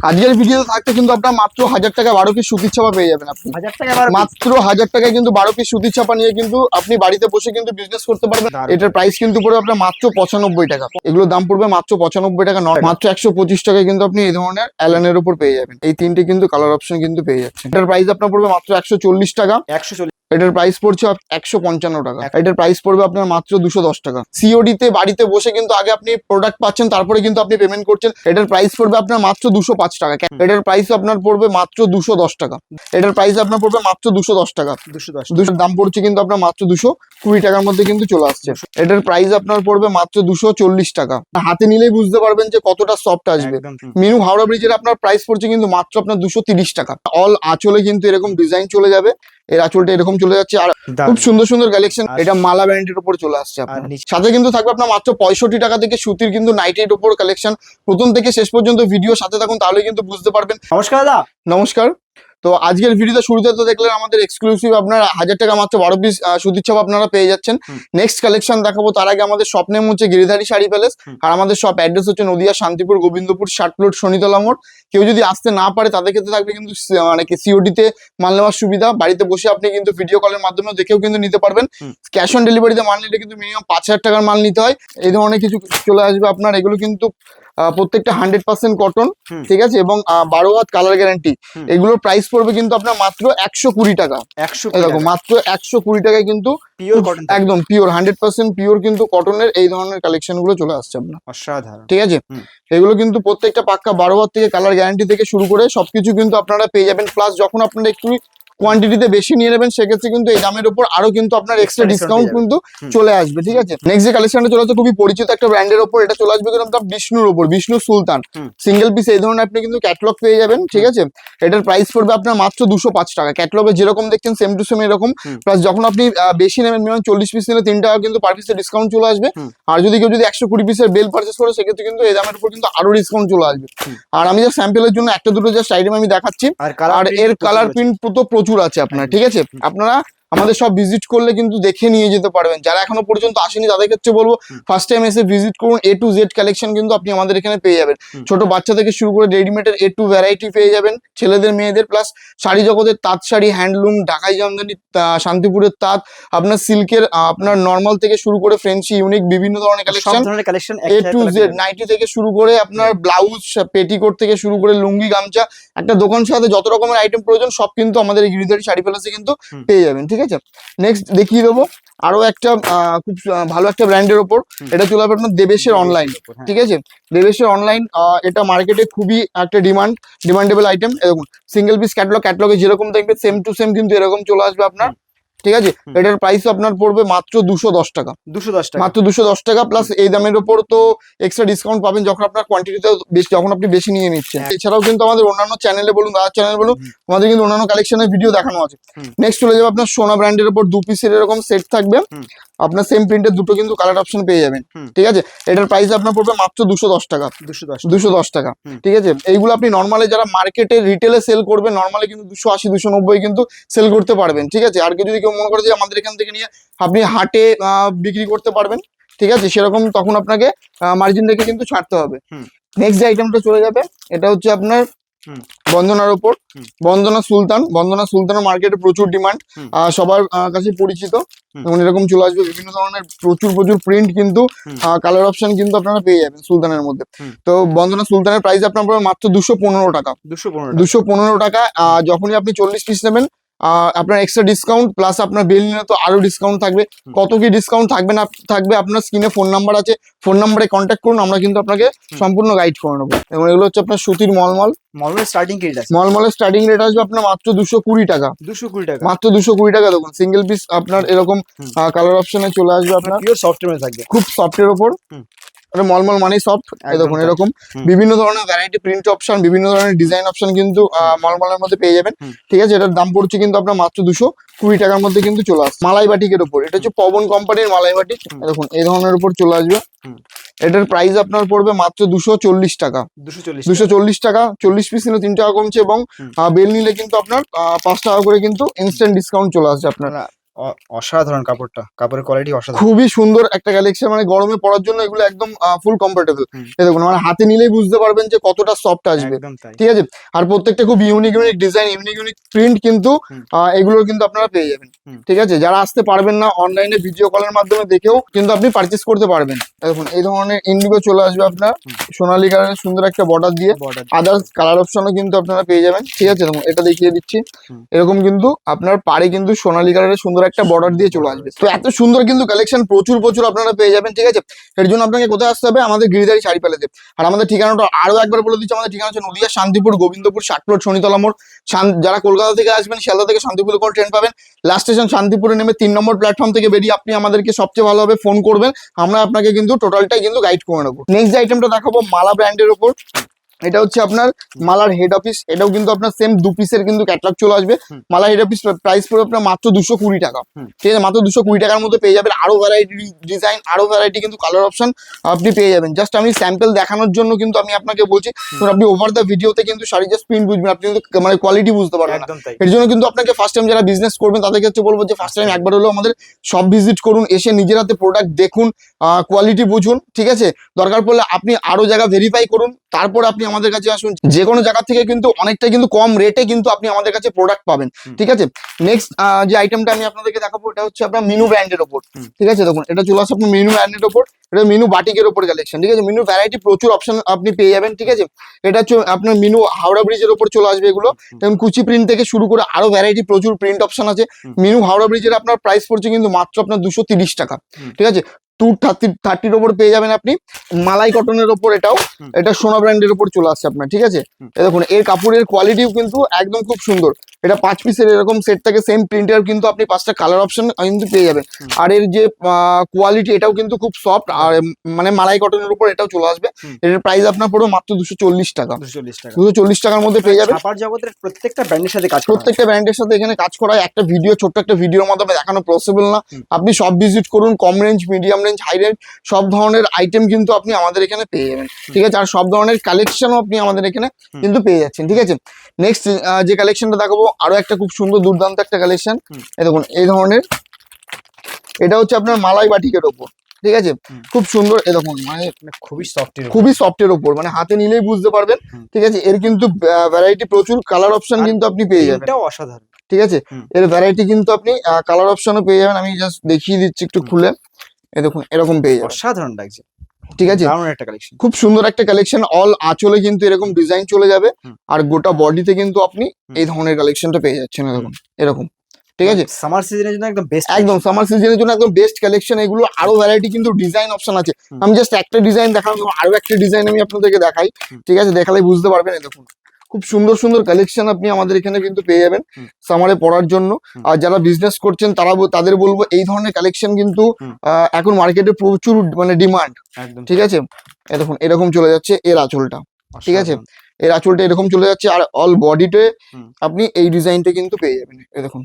আজকের ভিডিওতে থাকতে কিন্তু আপনার মাত্র 1000 টাকা 12 পিস সুতির ছাপা পেয়ে যাবেন। আপনি 1000 টাকা মাত্র 1000 টাকায় কিন্তু 12 পিস সুতির ছাপা নিয়ে কিন্তু আপনি বাড়িতে বসে কিন্তু বিজনেস করতে পারবেন। এটার প্রাইস কিন্তু পড়বে আপনার মাত্র 95 টাকা। এগুলোর দাম পড়বে মাত্র 95 টাকা, মাত্র 125 টাকায় কিন্তু আপনি এই ধরনের অ্যালানের উপর পেয়ে যাবেন। এই তিনটে কিন্তু কালার অপশন কিন্তু পেয়ে যাচ্ছেন। এটার প্রাইস আপনার পড়বে মাত্র 140 টাকা। 140 এটার প্রাইস পড়ছে 155 টাকা। এটার প্রাইস পড়বে আপনার মাত্র 210 টাকা। সিওডি তে বাড়িতে বসে কিন্তু আগে আপনি প্রোডাক্ট পাচ্ছেন, তারপরে কিন্তু আপনি পেমেন্ট করছেন। এটার প্রাইস পড়বে আপনার মাত্র 205 টাকা। এটার প্রাইস আপনার পড়বে মাত্র 210 টাকা। এটার প্রাইস আপনার পড়বে মাত্র 210 টাকা। 200 দাম পড়ছে কিন্তু আপনার মাত্র 220 টাকার মধ্যে কিন্তু চলে আসছে। এটার প্রাইস আপনার পড়বে মাত্র 240 টাকা। হাতে নিলেই বুঝতে পারবেন যে কতটা সফট আসবে। মিনু হাওড়া ব্রিজের আপনার প্রাইস পড়ছে কিন্তু মাত্র আপনার 230 টাকা। অল আঁচলে কিন্তু এরকম ডিজাইন চলে যাবে। এর আঁচলটা এরকম চলে যাচ্ছে, আর খুব সুন্দর সুন্দর কালেকশন। এটা মালা ব্র্যান্ডের উপর চলে আসছে আপনার। সাথে কিন্তু থাকবে আপনার মাত্র 65 টাকা থেকে সুতির কিন্তু নাইটের উপর কালেকশন। প্রথম থেকে শেষ পর্যন্ত ভিডিও সাথে থাকুন, তাহলে কিন্তু বুঝতে পারবেন। নমস্কার দাদা। নমস্কার। তো আজকের ভিডিওতে শুরুতে তো দেখলেন আমাদের এক্সক্লুসিভ আপনার 1000 টাকা মাত্র 12 পিস সুতির ছাপা আপনারা পেয়ে যাচ্ছেন। নেক্সট কালেকশন দেখাবো, তার আগে আমাদের শপ নেম হচ্ছে গিরিধারী শাড়ি প্যালেস, আর আমাদের শপ অ্যাড্রেস হচ্ছে নদিয়া শান্তিপুর গোবিন্দপুর 60 প্লট শনিতলা মোড়। কেউ যদি আসতে না পারে তাদের ক্ষেত্রে থাকবে কিন্তু মানে সিওডি তে মাল নেওয়ার সুবিধা। বাড়িতে বসে আপনি কিন্তু ভিডিও কলের মাধ্যমে দেখেও কিন্তু নিতে পারবেন। ক্যাশ অন ডেলিভারিতে মাল নিলে কিন্তু মিনিমাম 5000 টাকার মাল নিতে হয়। এই ধরনের কিছু চলে আসবে আপনার। এগুলো কিন্তু প্রত্যেকটা 100% কটন, ঠিক আছে, এবং 12 হাত কালার গ্যারান্টি। এগুলোর প্রাইস পড়বে কিন্তু আপনার মাত্র 120 টাকা। 120 টাকা, মাত্র 120 টাকায় কিন্তু একদম পিওর 100% পিওর কিন্তু কটনের এই ধরনের কালেকশন গুলো চলে আসছে আপনার। অসাধারণ, ঠিক আছে। এগুলো কিন্তু প্রত্যেকটা পাক্কা 12 হাত থেকে কালার গ্যারান্টি থেকে শুরু করে সবকিছু কিন্তু আপনারা পেয়ে যাবেন। প্লাস যখন আপনারা একটু কোয়ান্টিটিতে বেশি নিয়ে নেবেন, সেক্ষেত্রে কিন্তু এই দামের উপর আরো কিন্তু আপনার এক্সট্রা ডিসকাউন্ট কিন্তু চলে আসবে। ঠিক আছে। নেক্সট যে কালেকশনটা চলে আসছে খুবই পরিচিত একটা ব্র্যান্ডের উপর, এটা চলে আসবে কিন্তু আপনার বিষ্ণুর উপর, বিষ্ণু সুলতান সিঙ্গেল পিস এই ধরনের আপনি কিন্তু ক্যাটালগ পেয়ে যাবেন। ঠিক আছে। এটার প্রাইস পড়বে আপনার মাত্র 205 টাকা। ক্যাটালগে যেরকম দেখছেন সেম টু সেম এরকম। প্লাস যখন আপনি বেশি নেবেন, মিনিমাম 40 পিস নিলে 3 টাকা কিন্তু পার পিসের ডিসকাউন্ট চলে আসবে। আর যদি কেউ যদি 120 পিসের বেল পারচেস করে, সেক্ষেত্রে কিন্তু এই দামের উপর কিন্তু আরো ডিসকাউন্ট চলে আসবে। আর আমি জাস্ট স্যাম্পলের জন্য একটা দুটো জাস্ট আইটেম আমি দেখাচ্ছি। আর এর কালার প্রিন্ট তো প্রচুর আছে আপনার। ঠিক আছে। আপনারা আমাদের সব ভিজিট করলে কিন্তু দেখে নিয়ে যেতে পারবেন। যারা এখনো পর্যন্ত আসেনি তাদের ক্ষেত্রে বলবো ফার্স্ট টাইম এসে ভিজিট করুন। A to Z কালেকশন কিন্তু আপনি আমাদের এখানে পেয়ে যাবেন। ছোট বাচ্চা থেকে শুরু করে রেডিমেডের A to ভ্যারাইটি পেয়ে যাবেন, ছেলেদের মেয়েদের। প্লাস শাড়ি জগতের তাঁত শাড়ি, হ্যান্ডলুম, ঢাকাই জামদানি, শান্তিপুরের তাঁত, আপনার সিল্কের, আপনার নর্মাল থেকে শুরু করে ফ্রেন্সি, ইউনিক বিভিন্ন ধরনের collection. A to Z nightie থেকে শুরু করে আপনার ব্লাউজ, পেটিকোট থেকে শুরু করে লুঙ্গি, গামছা, একটা দোকান সাথে যত রকমের আইটেম প্রয়োজন সব কিন্তু আমাদের এই গিরিধারী শাড়ি প্যালেসে কিন্তু পেয়ে যাবেন। ঠিক আছে। নেক্সট দেখিয়ে দেবো আরো একটা খুব ভালো একটা ব্র্যান্ডের ওপর। এটা চলে আসবে আপনার দেবেশের অনলাইন। ঠিক আছে। দেবেশের অনলাইন, এটা মার্কেটে খুবই একটা ডিমান্ডেবল আইটেম। এরকম সিঙ্গেল পিস ক্যাটালগে যেরকম দেখবে সেম টু সেম কিন্তু এরকম চলে আসবে আপনার। ঠিক আছে। এটার প্রাইস আপনার পড়বে মাত্র 210 টাকা। 210 টাকা, মাত্র 210 টাকা। প্লাস এই দামের উপর তো এক্সট্রা ডিসকাউন্ট পাবেন যখন আপনার কোয়ান্টিটিতে বেশি, যখন আপনি বেশি নিয়ে নিচ্ছেন। এছাড়াও কিন্তু আমাদের অন্যান্য চ্যানেলে বলুন, দাদার চ্যানেল বলুন, আমাদের কিন্তু অন্যান্য কালেকশনের ভিডিও দেখানো আছে। নেক্সট চলে যাবে আপনার সোনা ব্র্যান্ডের উপর 2 পিসের এরকম সেট থাকবে। আপনার সেম প্রিন্টের দুটো কিন্তু কালার অপশন পেয়ে যাবেন। ঠিক আছে। এটার প্রাইস আপনার পড়বে মাত্র 210 টাকা। 210 টাকা। ঠিক আছে। এইগুলো আপনি নর্মালি যারা মার্কেটে রিটেলে সেল করবে, নর্মালি কিন্তু 280 290 কিন্তু সেল করতে পারবেন। ঠিক আছে। আর যদি কেউ মনে করে যে আমাদের এখান থেকে নিয়ে আপনি হাটে বিক্রি করতে পারবেন, ঠিক আছে, সেরকম তখন আপনাকে মার্জিন রেখে কিন্তু ছাড়তে হবে। নেক্সট যে আইটেমটা চলে যাবে, এটা হচ্ছে আপনার বন্দনার উপর, বন্দনা সুলতানের মার্কেটে প্রচুর ডিমান্ড, সবার কাছে পরিচিত। এবং এরকম চলে আসবে বিভিন্ন ধরনের প্রচুর প্রিন্ট কিন্তু কালার অপশন কিন্তু আপনারা পেয়ে যাবেন সুলতানের মধ্যে। তো বন্দনা সুলতানের প্রাইস আপনার মাত্র 215 টাকা। 215 টাকা। যখনই আপনি 40 পিস নেবেন আপনার এক্সট্রা ডিসকাউন্ট, প্লাস আপনার বিল নিলে তো আরো ডিসকাউন্ট থাকবে। কত কি ডিসকাউন্ট থাকবে না থাকবে, আপনার স্ক্রিনে ফোন নাম্বার আছে, ফোন নাম্বারে কন্ট্যাক্ট করুন, আমরা কিন্তু আপনাকে সম্পূর্ণ গাইড করে নেবো। এবং এগুলো হচ্ছে আপনার সুতির মলমলের স্টার্টিং রেট আসবে আপনার মাত্র 220 টাকা। 220 টাকা, মাত্র 220 টাকা। দেখুন সিঙ্গেল পিস আপনার এরকম কালার অপশনে চলে আসবে আপনার, খুব সফটের ওপর। মলমল মানে সফট। দেখুন এরকম বিভিন্ন ধরনের ভ্যারাইটি প্রিন্ট অপশন, বিভিন্ন ধরনের ডিজাইন অপশন কিন্তু মলমলের মধ্যে পেয়ে যাবেন। ঠিক আছে। এটার দাম পড়ছে কিন্তু আপনার মাত্র 220 টাকার মধ্যে কিন্তু চলে আসবে। মালাই বাটিকের উপর, এটা হচ্ছে পবন কোম্পানির মালাই বাটিক। দেখুন এই ধরনের উপর চলে আসবে। এটার প্রাইস আপনার পড়বে মাত্র 240 টাকা। 240 টাকা। 40 পিস নিলে 3 টাকা কমছে, এবং বেল নিলে কিন্তু আপনার 5 টাকা করে কিন্তু ইনস্ট্যান্ট ডিসকাউন্ট চলে আসছে আপনার। অসাধারণ কাপড়টা, কাপড়ের কোয়ালিটি অসাধারণ। খুবই সুন্দর একটা কালেকশন, মানে গরমে পরার জন্য এগুলো একদম ফুল কমফোর্টেবল। এই দেখুন মানে হাতে নিলেই বুঝতে পারবেন যে কতটা সফট আসবে, একদম তাই। ঠিক আছে। আর প্রত্যেকটা খুব unique unique design, unique unique print কিন্তু এগুলো কিন্তু আপনারা পেয়ে যাবেন, ঠিক আছে। যারা আসতে পারবেন না, অনলাইনে ভিডিও কলের মাধ্যমে দেখেও কিন্তু আপনি পারচেস করতে পারবেন। দেখুন এই ধরনের ইন্ডিগো চলে আসবে আপনার সোনালী কালারের সুন্দর একটা বর্ডার দিয়ে, আদার্স কালার অপশনও কিন্তু আপনারা পেয়ে যাবেন, ঠিক আছে। দেখুন এটা দেখিয়ে দিচ্ছি, এরকম কিন্তু আপনার পাড়ে কিন্তু সোনালী কালারের সুন্দর একটা বর্ডার দিয়ে চলে আসবে। তো এত সুন্দর কিন্তু কালেকশন প্রচুর প্রচুর আপনারা পেয়ে যাবেন, ঠিক আছে। এর জন্য আপনাকে কোথায় আসতে হবে? আমাদের গিরিধারী শাড়িপালাতে। আর আমাদের ঠিকানাটা আরো একবার বলে দিচ্ছি, আমাদের ঠিকানা হচ্ছে নদিয়া শান্তিপুর গোবিন্দপুর 60 প্লট শনিতলা মোড়। যারা কলকাতা থেকে আসবেন, শিয়ালদা থেকে শান্তিপুর করে ট্রেন পাবেন, লাস্ট স্টেশন শান্তিপুরে নেমে 3 নম্বর প্ল্যাটফর্ম থেকে বেরিয়ে আপনি আমাদেরকে সবচেয়ে ভালোভাবে ফোন করবেন, আমরা আপনাকে কিন্তু টোটালটাই কিন্তু গাইড করে নেবো। নেক্সট আইটেমটা দেখাবো মালা ব্র্যান্ডের উপর। এটা হচ্ছে আপনার মালার হেড অফিস, এটাও কিন্তু আপনার সেম 2 পিসের কিন্তু ক্যাটালগ চলে আসবে। মালা হেড অফিস প্রাইস পড়বে আপনার মাত্র 220 টাকা, ঠিক আছে। মাত্র 220 টাকার মধ্যে পেয়ে যাবেন আরো ভ্যারাইটি ডিজাইন, আরো ভ্যারাইটি কিন্তু কালার অপশন আপনি পেয়ে যাবেন। জাস্ট আমি স্যাম্পল দেখানোর জন্য কিন্তু আমি আপনাকে বলছি, আপনি ওভার দ্য ভিডিওতে কিন্তু শাড়ি জাস্ট প্রিন্ট বুঝবেন, আপনি কিন্তু মানে কোয়ালিটি বুঝতে পারবেন না। এর জন্য কিন্তু আপনাকে ফার্স্ট টাইম যারা বিজনেস করবেন তাদের ক্ষেত্রে বলবো যে ফার্স্ট টাইম একবার হলেও আমাদের সব ভিজিট করুন, এসে নিজের হাতে প্রোডাক্ট দেখুন, কোয়ালিটি বুঝুন, ঠিক আছে। দরকার পড়লে আপনি আরো জায়গা ভেরিফাই করুন, তারপর আপনি আমাদের কাছে আসুন। যে কোনো জায়গা থেকে কিন্তু অনেকটা কিন্তু কম রেটে কিন্তু আপনি আমাদের কাছে প্রোডাক্ট পাবেন, ঠিক আছে। নেক্সট যে আইটেমটা আমি আপনাদেরকে দেখাবো এটা হচ্ছে আপনার মিনু ব্র্যান্ডের ওপর, ঠিক আছে। দেখুন এটা চলে আসছে আপনার মিনু ব্র্যান্ডের ওপর, এটা মিনু বাটিকের ওপর কালেকশন, ঠিক আছে। মিনু ভ্যারাইটি প্রচুর অপশন আপনি পেয়ে যাবেন, ঠিক আছে। এটা হচ্ছে আপনার মিনু হাওড়া ব্রিজের ওপর চলে আসবে এগুলো, এবং কুচি প্রিন্ট থেকে শুরু করে আরো ভ্যারাইটি প্রচুর প্রিন্ট অপশন আছে। মিনু হাওড়া ব্রিজের আপনার প্রাইস পড়ছে কিন্তু মাত্র আপনার 230 টাকা, ঠিক আছে। 230 ওপর পেয়ে যাবেন আপনি মালাই কটনের ওপর, এটাও এটা সোনা ব্র্যান্ডের ওপর চলে আসছে আপনার, ঠিক আছে। দেখুন এর কাপড়ের কোয়ালিটিও কিন্তু একদম খুব সুন্দর। এটা 5 পিসের এরকম সেট থাকে, সেম প্রিন্টের কিন্তু আপনি 5টা কালার অপশন কিন্তু পেয়ে যাবেন। আর এর যে কোয়ালিটি এটাও কিন্তু খুব সফট, আর মানে মালাই কটনের উপর এটাও চলে আসবে। এর প্রাইস আপনার পড়বে মাত্র 240 টাকা, 240 টাকার মধ্যে পেয়ে যাবেন। ছাপার জগতের প্রত্যেকটা ব্র্যান্ডের সাথে কাজ, প্রত্যেকটা ব্র্যান্ডের সাথে এখানে কাজ করা হয়। একটা ভিডিও, ছোট্ট একটা ভিডিওর মাধ্যমে দেখানো পসিবল না। আপনি সব ভিজিট করুন, কম range, medium range, high range সব ধরনের আইটেম কিন্তু আপনি আমাদের এখানে পেয়ে যাবেন, ঠিক আছে। আর সব ধরনের কালেকশনও আপনি আমাদের এখানে কিন্তু পেয়ে যাচ্ছেন, ঠিক আছে। নেক্সট যে কালেকশনটা দেখাবো আরো একটা খুব সুন্দর দুর্দান্ত একটা কালেকশন, এই দেখুন এই ধরনের, এটা হচ্ছে আপনার মালাই বাটিকের ওপর, ঠিক আছে। খুব সুন্দর, এরকম মানে খুবই সফটের ওপর, মানে হাতে নিলেই বুঝতে পারবেন, ঠিক আছে। এর কিন্তু ভ্যারাইটি প্রচুর, কালার অপশন কিন্তু আপনি পেয়ে যাবেন, অসাধারণ, ঠিক আছে। এর ভ্যারাইটি কিন্তু আপনি কালার অপশনও পেয়ে যাবেন। আমি জাস্ট দেখিয়ে দিচ্ছি একটু খুলে, এই দেখুন এরকম পেয়ে যাবেন, অসাধারণ লাগছে, ঠিক আছে। খুব সুন্দর একটা কালেকশন, অল আঁচলে কিন্তু এরকম ডিজাইন চলে যাবে, আর গোটা বডিতে কিন্তু আপনি এই ধরনের কালেকশনটা পেয়ে যাচ্ছেন, দেখুন এরকম, ঠিক আছে। সামার সিজনের জন্য একদম বেস্ট, একদম সামার সিজনের জন্য একদম বেস্ট কালেকশন এগুলো। আরো ভ্যারাইটি কিন্তু ডিজাইন অপশন আছে, আমি জাস্ট একটা ডিজাইন দেখাবো, আরো একটা ডিজাইন আমি আপনাদেরকে দেখাই, ঠিক আছে। দেখালে বুঝতে পারবেন। দেখুন খুব সুন্দর সুন্দর কালেকশন আপনি আমাদের এখানে কিন্তু পেয়ে যাবেন সামারে পড়ার জন্য। আর যারা বিজনেস করছেন তাদের বলবো এই ধরনের কালেকশন কিন্তু এখন মার্কেটে প্রচুর মানে ডিমান্ড, ঠিক আছে। দেখুন এরকম চলে যাচ্ছে এর আঁচলটা, ঠিক আছে। এর আঁচলটা এরকম চলে যাচ্ছে, আর অল বডিতে আপনি এই ডিজাইনটা কিন্তু পেয়ে যাবেন। এই দেখুন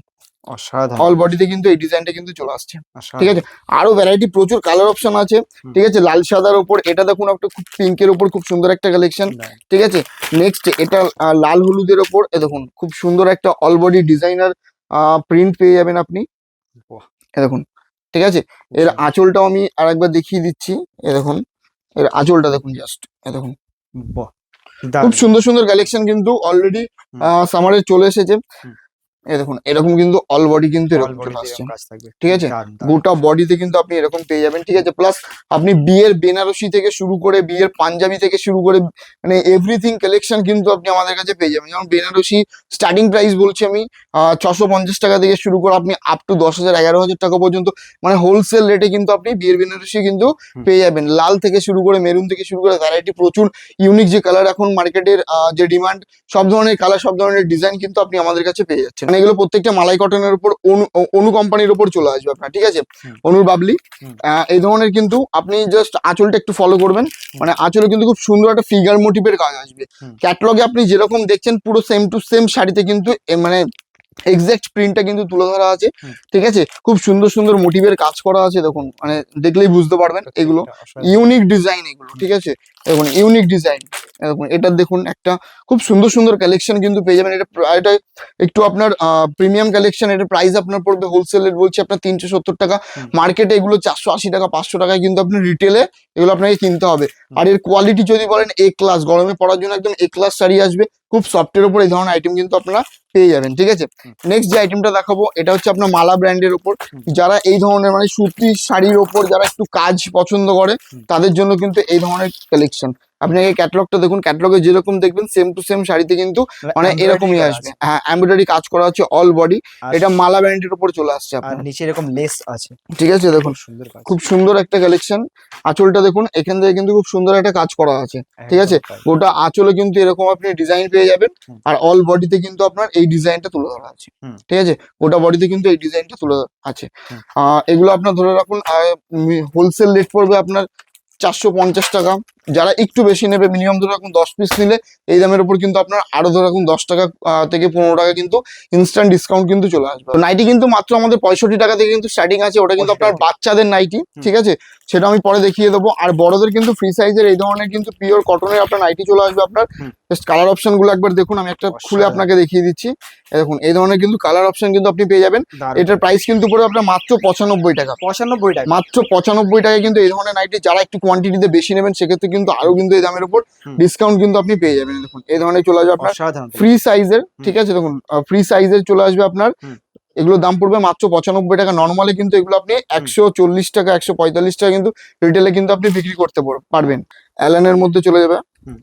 অল বডিতে কিন্তু এই ডিজাইনটা কিন্তু চলে আসছে, ঠিক আছে। আরো ভ্যারাইটি প্রচুর কালার অপশন আছে, ঠিক আছে। লাল সাদার উপর, এটা দেখুন একটা খুব পিঙ্কের উপর খুব সুন্দর একটা কালেকশন, ঠিক আছে। নেক্সট এটা লাল হলুদের উপর, এ দেখুন খুব সুন্দর একটা অল বডি ডিজাইনার প্রিন্ট পেয়ে যাবেন আপনি, এ দেখুন, ঠিক আছে। এর আঁচলটাও আমি আরেকবার দেখিয়ে দিচ্ছি, এ দেখুন এর আঁচলটা দেখুন জাস্ট, এ দেখুন খুব সুন্দর সুন্দর কালেকশন কিন্তু অলরেডি সামারে চলে এসেছে। এই দেখুন এরকম কিন্তু অল বডি কিন্তু এরকম চলে আসছে, ঠিক আছে। গোটা বডিতে কিন্তু আপনি এরকম পেয়ে যাবেন, ঠিক আছে। প্লাস আপনি বিয়ের বেনারসি থেকে শুরু করে বিয়ের পাঞ্জাবি থেকে শুরু করে মানে এভরিথিং কালেকশন কিন্তু আপনি আমাদের কাছে পেয়ে যাবেন। যেমন বেনারসি স্টার্টিং প্রাইস বলছি আমি 650 টাকা থেকে শুরু করে আপনি আপ টু 10,000 11,000 টাকা পর্যন্ত, মানে হোলসেল রেটে কিন্তু আপনি বিয়ের বেনারসি কিন্তু পেয়ে যাবেন। লাল থেকে শুরু করে মেরুন থেকে শুরু করে ভ্যারাইটি প্রচুর ইউনিক যে কালার এখন মার্কেটের যে ডিমান্ড, সব ধরনের কালার সব ধরনের ডিজাইন কিন্তু আপনি আমাদের কাছে পেয়ে যাচ্ছেন। এগুলো প্রত্যেকটা মালাই কটনের উপর অনু কোম্পানির উপর চলে আসবে আপনার, ঠিক আছে। অনুর বাবলি এই ধরনের কিন্তু আপনি জাস্ট আঁচলটা একটু ফলো করবেন, মানে আঁচলে কিন্তু খুব সুন্দর একটা ফিগার মোটিভের কাজ আসবে। ক্যাটালগে আপনি যেরকম দেখছেন পুরো সেম টু সেম শাড়িতে কিন্তু মানে এক্সাক্ট প্রিন্টটা কিন্তু তুলে ধরা আছে, হুম। ঠিক আছে। খুব সুন্দর সুন্দর মোটিভের কাজ করা আছে, দেখুন মানে দেখলেই বুঝতে পারবেন এগুলো ইউনিক ডিজাইন এগুলো, ঠিক আছে। দেখুন ইউনিক ডিজাইন, দেখুন এটা দেখুন একটা খুব সুন্দর সুন্দর কালেকশন কিন্তু পেয়ে যাবেন। এটা একটু আপনার প্রিমিয়াম কালেকশন, এটা প্রাইস আপনার পড়বে হোলসেল রেট বলছি আপনার 370 টাকা। হুম। মার্কেটে এগুলো 480 টাকা 500 টাকায় কিন্তু আপনি রিটেলে এগুলো আপনাকে কিনতে হবে। আর এর কোয়ালিটি যদি বলেন এ ক্লাস, গরমে পড়ার জন্য একদম এ ক্লাস শাড়ি আসবে, খুব সফটের উপর এই ধরনের আইটেম কিন্তু আপনারা পেয়ে যাবেন, ঠিক আছে। নেক্সট যে আইটেমটা দেখাবো এটা হচ্ছে আপনার মালা ব্র্যান্ডের উপর। যারা এই ধরনের মানে সুতি শাড়ির ওপর যারা একটু কাজ পছন্দ করে তাদের জন্য কিন্তু এই ধরনের কালেকশন। আপনি আগে ক্যাটালগটা দেখুন, ক্যাটালগে যেরকম দেখবেন সেম টু সেম শাড়িতে কিন্তু মানে এরকমই আসবে। হ্যাঁ, এমব্রয়ডারি কাজ করা হচ্ছে অল বডি, এটা মালা ব্র্যান্ডের উপর চলে আসছে আর আপনার, নিচে এরকম লেস আছে, ঠিক আছে। দেখুন খুব সুন্দর কাজ, খুব সুন্দর একটা কালেকশন। আঁচলটা দেখুন, এখান থেকে কিন্তু খুব সুন্দর একটা কাজ করা আছে, ঠিক আছে। একদম তাই। গোটা আঁচলে কিন্তু এরকম আপনি ডিজাইন পেয়ে যাবেন, হুম। আর অল বডিতে কিন্তু আপনার এই ডিজাইনটা তুলে ধরা আছে, হুম। ঠিক আছে। গোটা বডিতে কিন্তু এই ডিজাইনটা তুলে ধরা আছে। হুম। এগুলো আপনার ধরে রাখুন হোলসেল রেট পড়বে আপনার 450 টাকা। যারা একটু বেশি নেবে মিনিমাম ধরে রাখুন 10 পিস নিলে এই দামের উপর কিন্তু আপনার আরো ধরে রাখুন 10 টাকা থেকে 15 টাকা কিন্তু ইনস্ট্যান্ট ডিসকাউন্ট কিন্তু চলে আসবে। নাইটি কিন্তু মাত্র আমাদের 65 টাকা থেকে কিন্তু স্টার্টিং আছে, ওটা কিন্তু 65 আপনার টাকা। বাচ্চাদের নাইটি, ঠিক আছে, সেটা আমি পরে দেখিয়ে দেবো। আর বড়দের কিন্তু ফ্রি সাইজের এই ধরনের কিন্তু পিওর কটনের আপনার নাইটি চলে আসবে আপনার। হুম। জাস্ট কালার অপশন গুলো একবার দেখুন, আমি একটা খুলে অসাধারণ। আপনাকে দেখিয়ে দিচ্ছি। এই দেখুন এই ধরনের কিন্তু কালার অপশন কিন্তু আপনি পেয়ে যাবেন। দারুণ। এটার প্রাইস কিন্তু পড়বে আপনার মাত্র 95 টাকা। 95 টাকা। মাত্র 95 টাকায় কিন্তু এই ধরনের নাইটি, যারা একটু কোয়ান্টিটিতে বেশি নেবেন সেক্ষেত্রে কিন্তু আরো কিন্তু এই দামের উপর হুম। ডিসকাউন্ট কিন্তু আপনি পেয়ে যাবেন। দেখুন এই ধরনের চলে আসবে আপনার অসাধারণ। ফ্রি সাইজের, ঠিক আছে। দেখুন ফ্রি সাইজের চলে আসবে আপনার, হুম। এগুলোর দাম পড়বে মাত্র 95 টাকা। নর্মালি কিন্তু এগুলো আপনি 140 টাকা 145 টাকা কিন্তু রিটেলে কিন্তু আপনি বিক্রি করতে পারবেন। অ্যালানের মধ্যে চলে যাবে, হুম।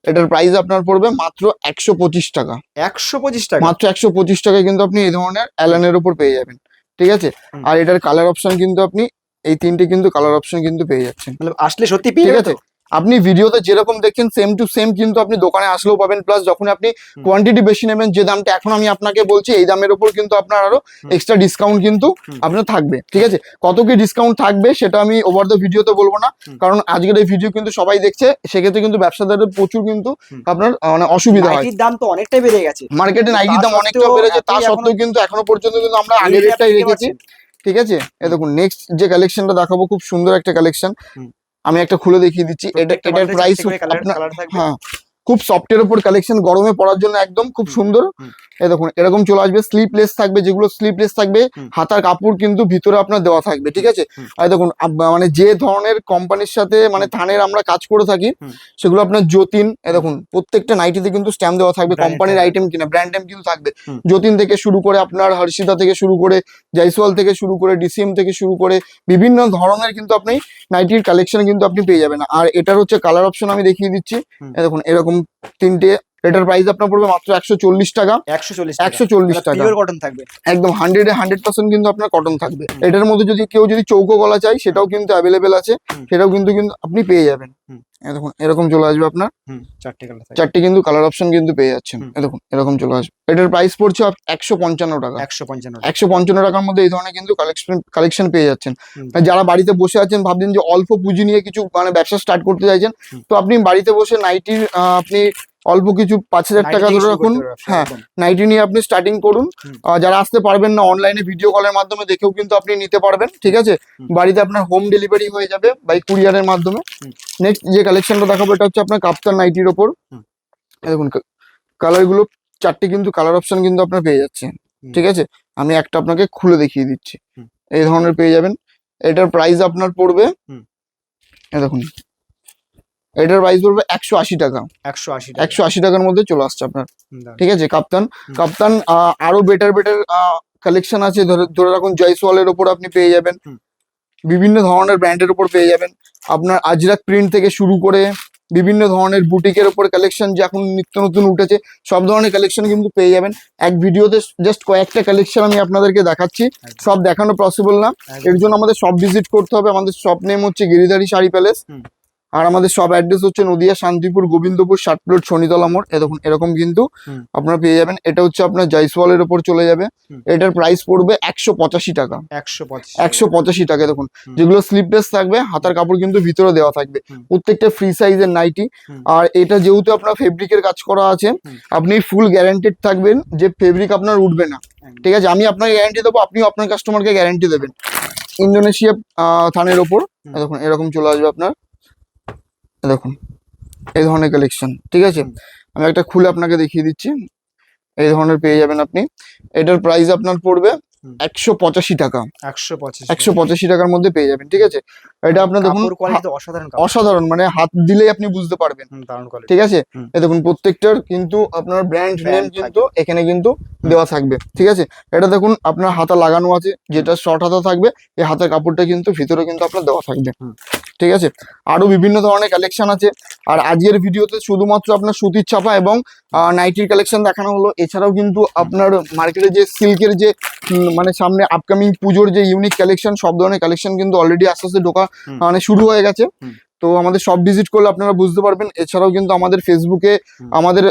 এটার প্রাইস আপনার পড়বে মাত্র 125 টাকা। 125 টাকা। মাত্র 125 টাকায় কিন্তু আপনি এই ধরনের অ্যালানের উপর পেয়ে যাবেন, ঠিক আছে। হুম। আর এটার কালার অপশন কিন্তু আপনি এই তিনটে কিন্তু কালার অপশন কিন্তু পেয়ে যাচ্ছেন, মানে আসলে সত্যি পেয়ে ঠিক যাবে আছে। তো? আপনি ভিডিওতে যেরকম দেখছেন সেম টু সেম কিন্তু আপনি দোকানে আসলেও পাবেন। প্লাস যখন আপনি হুম। কোয়ান্টিটি বেশি নেবেন, যে দামটা এখন আমি আপনাকে বলছি এই দামের উপর কিন্তু আপনার আরো হুম। এক্সট্রা ডিসকাউন্ট কিন্তু হুম। আপনার থাকবে, ঠিক আছে। কত কি ডিসকাউন্ট থাকবে সেটা আমি ওভার দ্য ভিডিওতে বলবো না, হুম। কারণ আজকের এই ভিডিও কিন্তু সবাই দেখছে, সেক্ষেত্রে কিন্তু ব্যবসাদারদের প্রচুর কিন্তু হুম। আপনার মানে অসুবিধা হয়। নাইটির দাম তো অনেকটাই বেড়ে গেছে। মার্কেটে নাইটির দাম তা অনেকটা সত্ত্বেও বেড়েছে, তা আপনি সত্ত্বেও কিন্তু এখনো পর্যন্ত কিন্তু আমরা এই আগের রেটে রেটটাই আপনি দিতে রেখেছি, পারছেন। ঠিক আছে। এই দেখুন নেক্সট যে কালেকশনটা দেখাবো খুব সুন্দর একটা কালেকশন, হুম। আমি একটা খুলে দেখিয়ে দিচ্ছি। প্রত্যেকটা এটার বান্ডেলে প্রাইস 4টে করে কালার আপনার, থাকবে। হ্যাঁ, খুব সফটের উপর কালেকশন, গরমে পড়ার জন্য একদম খুব হুম। সুন্দর। হুম। এই দেখুন এরকম চলে আসবে, স্লিপলেস থাকবে, যেগুলো স্লিপলেস থাকবে হুম। হাতার কাপড় কিন্তু ভিতরে আপনার দেওয়া থাকবে, ঠিক আছে। হুম। আর দেখুন মানে যে ধরনের কোম্পানির সাথে মানে থানের আমরা কাজ করে থাকি হুম। সেগুলো আপনার যতীন, এই দেখুন প্রত্যেকটা নাইটিতে কিন্তু স্ট্যাম্প দেওয়া থাকবে, Branded কোম্পানির থাকবে। আইটেম কিনা ব্র্যান্ড নেম কিন্তু থাকবে। হুম। যতীন থেকে শুরু করে আপনার হর্ষিতা থেকে শুরু করে জয়সওয়াল থেকে শুরু করে ডিসিএম থেকে শুরু করে বিভিন্ন ধরনের কিন্তু আপনি নাইটির কালেকশন কিন্তু আপনি পেয়ে যাবেন। আর এটার হচ্ছে কালার অপশন আমি দেখিয়ে দিচ্ছি। হুম। এই দেখুন এরকম তিনটে, এটার প্রাইস আপনার পড়বে মাত্র 140 টাকা। 140 টাকা। 140 টাকা। পিওর কটন থাকবে। একদম 100% কিন্তু আপনার কটন থাকবে। হুম। এটার মধ্যে যদি কেউ যদি চৌকো গলা চাই সেটাও কিন্তু অ্যাভেলেবেল আছে, হুম। সেটাও কিন্তু আপনি পেয়ে যাবেন। হুম। এই দেখুন এরকম চলে আসবে আপনার, হুম। 4টে কালার থাকবে। 4টে কিন্তু কালার অপশন কিন্তু পেয়ে যাচ্ছেন। হুম। এই দেখুন এরকম চলে আসবে। এটার প্রাইস পড়ছে 155 টাকা। 155 টাকা। 155 টাকার মধ্যে এই ধরনের কিন্তু কালেকশন পেয়ে যাচ্ছেন। হুম। যারা বাড়িতে বসে আছেন ভাবছেন যে অল্প পুঁজি নিয়ে কিছু মানে ব্যবসা স্টার্ট করতে চাইছেন, হুম। তো আপনি বাড়িতে বসে নাইটির আপনি অল্প কিছু 5000 টাকা নাইটি থেকে ধরে শুরু রাখুন, করতে হবে ব্যবসা, হ্যাঁ, একদম। নাইটি নিয়ে আপনি স্টার্টিং করুন। হুম। যারা আসতে পারবেন না অনলাইনে ভিডিও কলের মাধ্যমে দেখেও কিন্তু আপনি নিতে পারবেন, ঠিক আছে। হুম। বাড়িতে আপনার হোম ডেলিভারি হয়ে যাবে বাই কুরিয়ারের মাধ্যমে। হুম। নেক্সট যে কালেকশনটা দেখাবো এটা হচ্ছে আপনার কাপ্তান নাইটির ওপর। হুম। এই দেখুন কালার গুলো 4টে কিন্তু কালার অপশন কিন্তু আপনার পেয়ে যাচ্ছেন, হুম। ঠিক আছে। আমি একটা আপনাকে খুলে দেখিয়ে দিচ্ছি, হুম। এই ধরনের পেয়ে যাবেন। এটার প্রাইস আপনার পড়বে, হুম। এই দেখুন এটার প্রাইস পড়বে 180 টাকা। 180 টাকা। 180 টাকার মধ্যে চলে আসছে আপনার, দারুণ। ঠিক আছে। কাপ্তান হুম। কাপ্তান আরো বেটার কালেকশন আছে, ধরে রাখুন জয়সওয়ালের ওপর আপনি পেয়ে যাবেন, হুম। বিভিন্ন ধরনের ব্র্যান্ডের উপর পেয়ে যাবেন। আপনার আজরাক প্রিন্ট থেকে শুরু করে বিভিন্ন ধরনের বুটিকের উপর কালেকশন যে এখন নিত্য নতুন উঠেছে, সব ধরনের কালেকশন কিন্তু পেয়ে যাবেন এক ভিডিওতে। জাস্ট কয়েকটা কালেকশন আমি আপনাদেরকে দেখাচ্ছি, একদম। সব দেখানো পসিবল না, একদম। এর জন্য আমাদের শপ ভিজিট করতে হবে। আমাদের শপ নেম হচ্ছে গিরিধারী শাড়ি প্যালেস। হুম। আর আমাদের সব অ্যাড্রেস হচ্ছে নদিয়া, শান্তিপুর, গোবিন্দপুর, 60 প্লট, শনিতলা মোড়। দেখুন এরকম কিন্তু আপনারা পেয়ে যাবেন। এটা হচ্ছে আপনার জয়সওয়ালের ওপর চলে যাবে। এটার প্রাইস পড়বে 185 টাকা। 185 টাকা। দেখুন যেগুলো স্লিপলেস থাকবে, হাতার কাপড় কিন্তু ভিতরে দেওয়া থাকবে, প্রত্যেকটা ফ্রি সাইজের নাইটি। আর এটা যেহেতু আপনার ফেব্রিকের কাজ করা আছে, আপনি ফুল গ্যারান্টেড থাকবেন যে ফেব্রিক আপনার উঠবে না। ঠিক আছে, আমি আপনাকে গ্যারান্টি দেবো, আপনিও আপনার কাস্টমারকে গ্যারান্টি দেবেন। ইন্দোনেশিয়া থানের ওপর দেখুন এরকম চলে আসবে আপনার। দেখুন এই ধরনের কালেকশন। ঠিক আছে, আমি একটা খুলে আপনাকে দেখিয়ে দিচ্ছি। এই ধরনের পেয়ে যাবেন আপনি। এটার প্রাইস আপনার পড়বে 185 টাকা। 185 টাকার মধ্যে পেয়ে যাবেন। ঠিক আছে, এটা আপনার দেখুন অসাধারণ, মানে হাত দিলেই আপনি বুঝতে পারবেন। ঠিক আছে, এই দেখুন প্রত্যেকটার কিন্তু আপনার ব্র্যান্ড নেম কিন্তু এখানে কিন্তু দেওয়া থাকবে। ঠিক আছে, এটা দেখুন আপনার হাতা লাগানো আছে, যেটা শর্ট হাতা থাকবে এই হাতের কাপড়টা কিন্তু ভিতরে কিন্তু আপনার দেওয়া থাকবে। ঠিক আছে, আরো বিভিন্ন ধরনের কালেকশন আছে। আর আজকের ভিডিওতে শুধুমাত্র আপনার সুতির ছাপা এবং নাইটির কালেকশন দেখানো হলো। এছাড়াও কিন্তু আপনার মার্কেটে যে সিল্কের যে মানে সামনে আপকামিং পুজোর যে ইউনিক কালেকশন, সব ধরনের কালেকশন কিন্তু অলরেডি আস্তে আস্তে ঢোকা মানে শুরু হয়ে গেছে। তো আমাদের সব ভিজিট করলে আপনারা বুঝতে পারবেন। এছাড়াও কিন্তু আমাদের ফেসবুকে আমাদের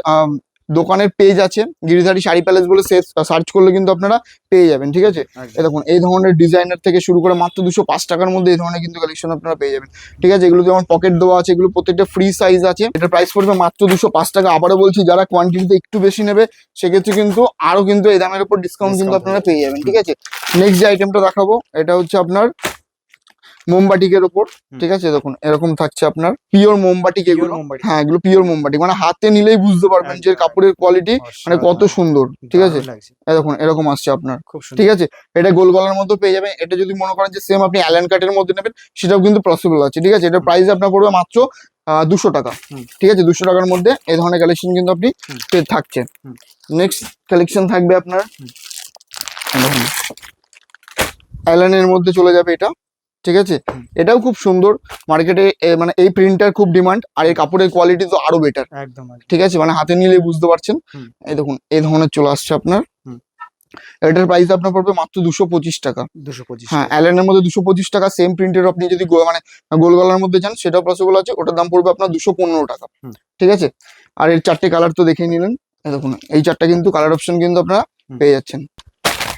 দোকানের পেজ আছে, গিরিধারী শাড়ি প্যালেস বলে সার্চ করলে কিন্তু আপনারা পেয়ে যাবেন। ঠিক আছে, দেখুন এই ধরনের ডিজাইনার থেকে শুরু করে মাত্র 205 টাকার মধ্যে এই ধরনের কিন্তু কালেকশন আপনারা পেয়ে যাবেন। ঠিক আছে, এগুলো যেমন পকেট দেওয়া আছে, এগুলো প্রত্যেকটা ফ্রি সাইজ আছে। এটার প্রাইস পড়বে মাত্র 205 টাকা। আবারও বলছি, যারা কোয়ান্টিটিতে একটু বেশি নেবে সেক্ষেত্রে কিন্তু আরো কিন্তু এই দামের উপর ডিসকাউন্ট কিন্তু আপনারা পেয়ে যাবেন। ঠিক আছে, নেক্সট যে আইটেমটা দেখাবো এটা হচ্ছে আপনার মোমবাটিকের ওপর। ঠিক আছে, দেখুন এরকম থাকছে আপনার পিওর মোমবাটিক। এগুলো হ্যাঁ, এগুলো পিওর মোমবাটিক, মানে হাতে নিলেই বুঝতে পারবেন যে কাপড়ের কোয়ালিটি মানে কত সুন্দর। ঠিক আছে, দেখুন এরকম আসছে আপনার। ঠিক আছে, এটা গোল গলার মধ্যে পেয়ে যাবেন। এটা যদি মনে করেন যে সেম আপনি অ্যালান কাটের মধ্যে নেবেন, সেটাও কিন্তু পসিবল আছে। ঠিক আছে, এটার প্রাইস আপনার পড়বে মাত্র 200 টাকা। ঠিক আছে, 200 টাকার মধ্যে এই ধরনের কালেকশন কিন্তু আপনি পেয়ে থাকছে। নেক্সট কালেকশন থাকবে আপনার অ্যালানের মধ্যে চলে যাবে এটা। ঠিক আছে, এটাও খুব সুন্দর, মার্কেটে মানে এই প্রিন্টার খুব ডিমান্ড, আর এই কাপড়ের কোয়ালিটি তো আরো বেটার। একদম। ঠিক আছে, মানে হাতে নিলেই বুঝতে পারছেন। এই দেখুন এই ধরনের চলে আসছে আপনার। এটার প্রাইস আপনার পড়বে মাত্র 225 টাকা। 225, হ্যাঁ, অ্যালেনের মধ্যে 225 টাকা। সেম প্রিন্টের আপনি যদি মানে গোল গলার মধ্যে যান সেটাও পসিবল আছে, ওটার দাম পড়বে আপনার 215 টাকা। ঠিক আছে, আর এর 4টে কালার তো দেখে নিলেন। দেখুন এই 4টা কিন্তু কালার অপশন কিন্তু আপনারা পেয়ে যাচ্ছেন।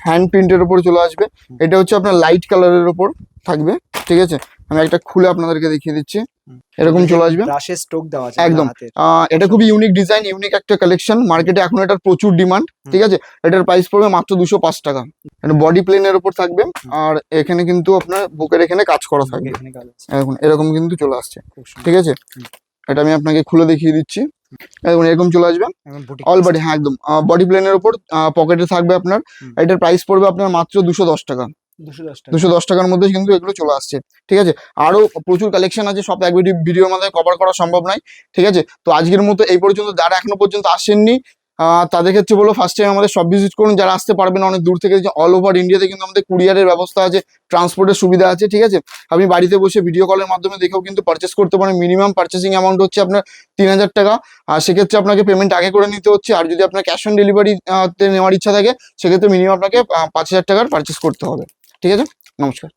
হ্যান্ড প্রিন্টের উপর চলে আসবে। এটা হচ্ছে আপনার লাইট কালারের উপর থাকবে। ঠিক আছে, আমি একটা খুলে আপনাদেরকে দেখিয়ে দিচ্ছি। এরকম চলে আসবে, একদম। এটা খুবই ইউনিক ডিজাইন, ইউনিক একটা কালেকশন, মার্কেটে এখন এটার প্রচুর ডিমান্ড। ঠিক আছে, এটার প্রাইস পড়বে মাত্র 205 টাকা। এটা বডি প্লেনের উপর থাকবে, আর এখানে কিন্তু আপনার বুকের এখানে কাজ করা থাকবে। এখন এরকম কিন্তু চলে আসছে। ঠিক আছে, এটা আমি আপনাকে খুলে দেখিয়ে দিচ্ছি। দেখুন এরকম চলে আসবে অল বডি। হ্যাঁ, একদম বডি প্লেনের উপর পকেটে থাকবে আপনার। এটার প্রাইস পড়বে আপনার মাত্র 210 টাকা। 210 টাকার মধ্যে কিন্তু এগুলো চলে আসছে। ঠিক আছে, আরো প্রচুর কালেকশন আছে, সব এক ভিডিওর মধ্যে কভার করা সম্ভব নয়। ঠিক আছে, তো আজকের মতো এই পর্যন্ত। যারা এখনো পর্যন্ত আসেননি তাদের ক্ষেত্রে বলবো ফার্স্ট টাইম আমাদের সব ভিজিট করুন। যারা আসতে পারবেন অনেক দূর থেকে, অল ওভার ইন্ডিয়াতে কিন্তু আমাদের কুরিয়ারের ব্যবস্থা আছে, ট্রান্সপোর্টের সুবিধা আছে। ঠিক আছে, আপনি বাড়িতে বসে ভিডিও কলের মাধ্যমে দেখেও কিন্তু পারচেস করতে পারেন। মিনিমাম পারচেসিং অ্যামাউন্ট হচ্ছে আপনার 3000 টাকা। আর সেক্ষেত্রে আপনাকে পেমেন্ট আগে করে নিতে হচ্ছে। আর যদি আপনার ক্যাশ অন ডেলিভারি নেওয়ার ইচ্ছা থাকে সেক্ষেত্রে মিনিমাম আপনাকে 5000 টাকার পারচেস করতে হবে। ঠিক আছে, নমস্কার।